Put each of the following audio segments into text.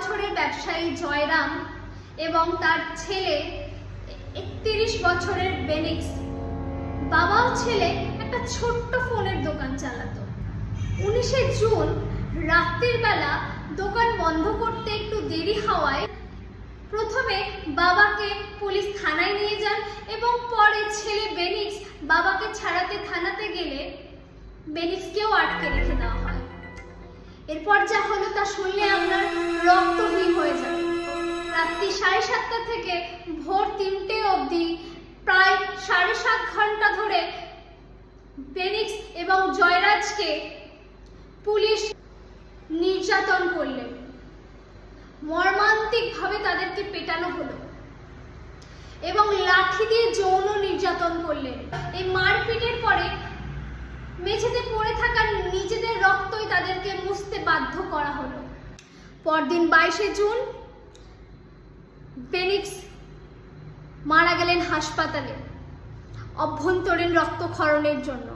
বছরের ব্যবসায়ী জয়রাম এবং তার ছেলে 31 বছরের বেনিক্স, বাবা ও ছেলে একটা ছোট্ট ফোনের দোকান চালাতো। 19শে জুন রাত্রির বেলা দোকান বন্ধ করতে একটু দেরি হওয়ায় প্রথমে বাবাকে পুলিশ থানায় নিয়ে যান এবং পরে ছেলে বেনিক্স বাবাকে ছাড়াতে থানাতে গেলে বেনিক্সকেও আটকে রেখে দেওয়া হয়। এরপর যা হলো তা শুনলে আপনার রক্তহীন হয়ে যাবে। রাত্রি 7:30 থেকে ভোর 3টে অবধি প্রায় 7.5 ঘন্টা ধরে বেনিক্স এবং জয়রাজকে পুলিশ নির্যাতন করলেন। মর্মান্তিকভাবে তাদেরকে পেটানো হলো এবং লাঠি দিয়ে যৌন নির্যাতন করলেন। এই মারপিটের পরে মেঝেতে পড়ে থাকা নিজেদের রক্তই তাদেরকে মুছতে বাধ্য করা হলো। পরদিন 22শে জুন বেনিক্স মারা গেলেন হাসপাতালে অভ্যন্তরীণ রক্তক্ষরণের জন্য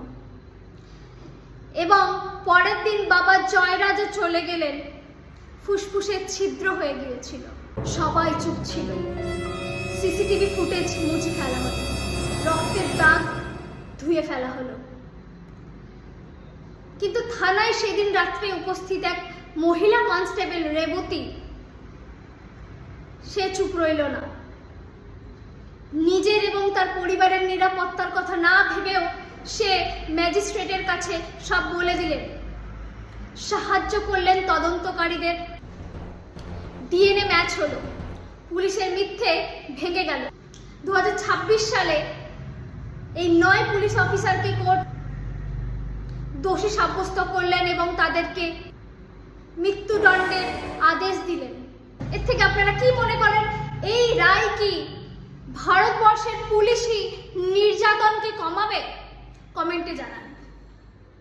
এবং পরের দিন বাবা জয়রাজও চলে গেলেন। ফুসফুসে ছিদ্র হয়ে গিয়েছিল। সবাই চুপ ছিল। সিসিটিভি ফুটেজ মুছে ফেলা হলো, রক্তের দাগ ধুয়ে ফেলা হলো। কিন্তু থানায় সেদিন রাত্রে উপস্থিত এক মহিলা কনস্টেবল রেবতী, সে চুপ রইল না। নিজের এবং তার পরিবারের নিরাপত্তার কথা না ভেবেও সে ম্যাজিস্ট্রেটের কাছে সব বলে দিলেন। সাহায্য করলেন তদন্তকারীদের। ডিএনএ ম্যাচ হলো, পুলিশের মিথ্যে ভেঙে গেল। 2026 সালে এই 9 পুলিশ অফিসারকে কোর্ট দোষী সাব্যস্ত করলেন এবং তাদেরকে মৃত্যুদণ্ডের আদেশ দিলেন। এর থেকে আপনারা কি মনে করেন, এই রায় কি ভারতবর্ষের পুলিশি নির্যাতনকে কমাবে? কমেন্টে জানান।